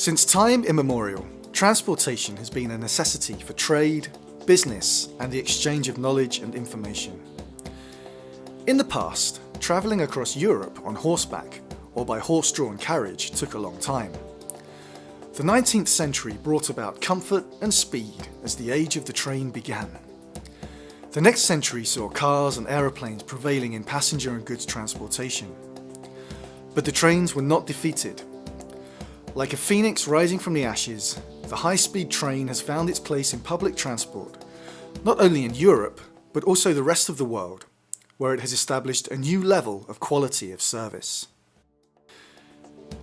Since time immemorial, transportation has been a necessity for trade, business, and the exchange of knowledge and information. In the past, travelling across Europe on horseback or by horse-drawn carriage took a long time. The 19th century brought about comfort and speed as the age of the train began. The next century saw cars and aeroplanes prevailing in passenger and goods transportation. But the trains were not defeated. Like a phoenix rising from the ashes, the high-speed train has found its place in public transport, not only in Europe, but also the rest of the world, where it has established a new level of quality of service.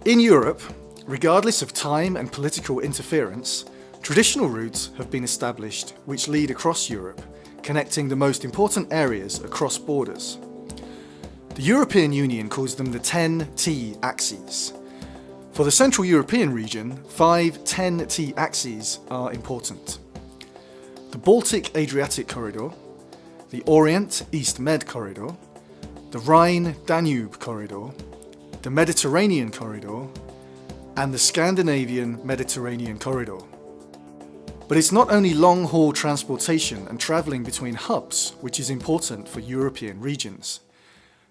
In Europe, regardless of time and political interference, traditional routes have been established which lead across Europe, connecting the most important areas across borders. The European Union calls them the 10T axes. For the Central European region, 5 10T axes are important. The Baltic-Adriatic corridor, the Orient-East-Med corridor, the Rhine-Danube corridor, the Mediterranean corridor, and the Scandinavian-Mediterranean corridor. But it's not only long-haul transportation and travelling between hubs which is important for European regions.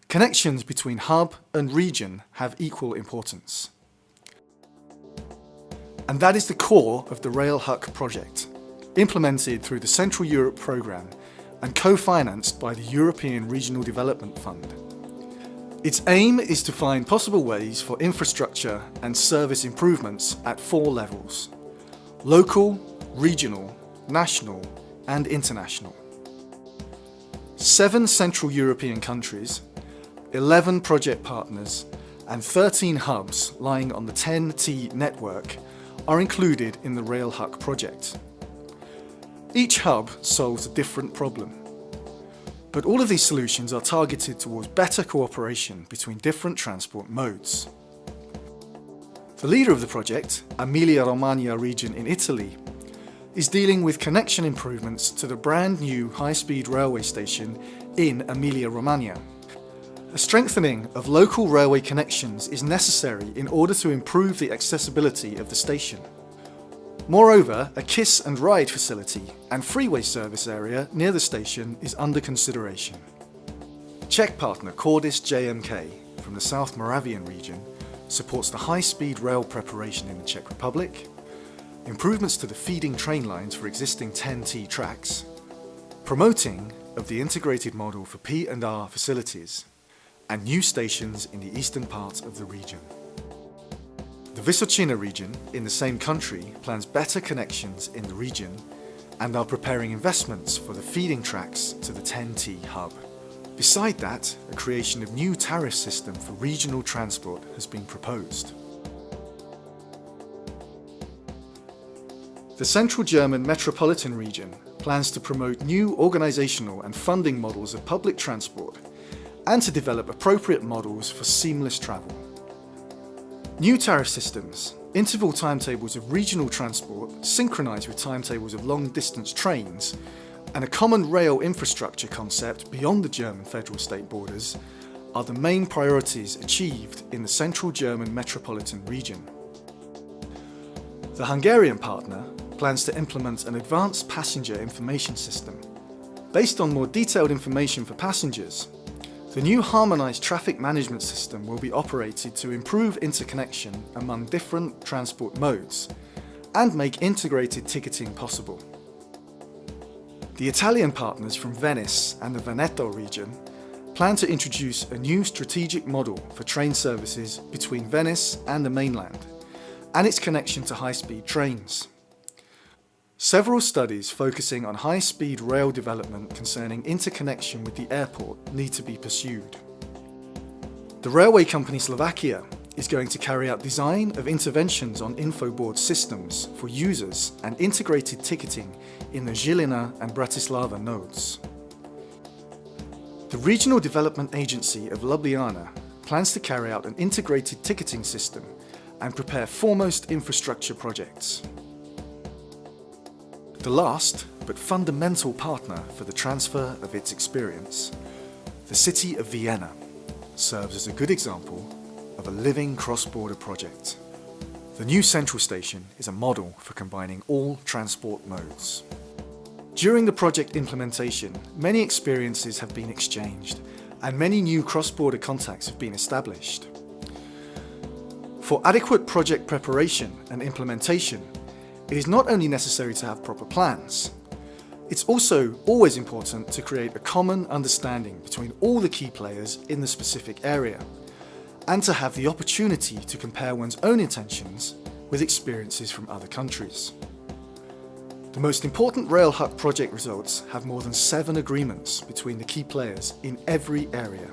Connections between hub and region have equal importance. And that is the core of the RAILHUC Project, implemented through the Central Europe programme and co-financed by the European Regional Development Fund. Its aim is to find possible ways for infrastructure and service improvements at 4 levels: local, regional, national, and international. 7 Central European countries, 11 project partners, and 13 hubs lying on the 10T network are included in the RAILHUC project. Each hub solves a different problem, but all of these solutions are targeted towards better cooperation between different transport modes. The leader of the project, Emilia-Romagna region in Italy, is dealing with connection improvements to the brand new high-speed railway station in Emilia-Romagna. A strengthening of local railway connections is necessary in order to improve the accessibility of the station. Moreover, a kiss and ride facility and freeway service area near the station is under consideration. Czech partner Cordis JMK from the South Moravian region supports the high-speed rail preparation in the Czech Republic, improvements to the feeding train lines for existing 10T tracks, promoting of the integrated model for P&R facilities, and new stations in the eastern part of the region. The Vysočina region in the same country plans better connections in the region and are preparing investments for the feeding tracks to the 10T hub. Beside that, a creation of new tariff system for regional transport has been proposed. The Central German Metropolitan region plans to promote new organisational and funding models of public transport and to develop appropriate models for seamless travel. New tariff systems, interval timetables of regional transport synchronised with timetables of long-distance trains, and a common rail infrastructure concept beyond the German federal state borders are the main priorities achieved in the Central German Metropolitan region. The Hungarian partner plans to implement an advanced passenger information system. Based on more detailed information for passengers, the new harmonised traffic management system will be operated to improve interconnection among different transport modes and make integrated ticketing possible. The Italian partners from Venice and the Veneto region plan to introduce a new strategic model for train services between Venice and the mainland and its connection to high-speed trains. Several studies focusing on high-speed rail development concerning interconnection with the airport need to be pursued. The railway company Slovakia is going to carry out design of interventions on infoboard systems for users and integrated ticketing in the Žilina and Bratislava nodes. The Regional Development Agency of Ljubljana plans to carry out an integrated ticketing system and prepare foremost infrastructure projects. The last, but fundamental partner for the transfer of its experience, the city of Vienna, serves as a good example of a living cross-border project. The new central station is a model for combining all transport modes. During the project implementation, many experiences have been exchanged and many new cross-border contacts have been established. For adequate project preparation and implementation, it is not only necessary to have proper plans, it's also always important to create a common understanding between all the key players in the specific area, and to have the opportunity to compare one's own intentions with experiences from other countries. The most important RAILHUC project results have more than 7 agreements between the key players in every area.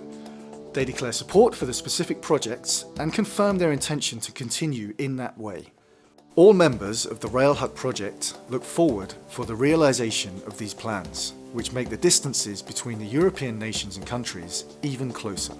They declare support for the specific projects and confirm their intention to continue in that way. All members of the RAILHUC project look forward for the realization of these plans, which make the distances between the European nations and countries even closer.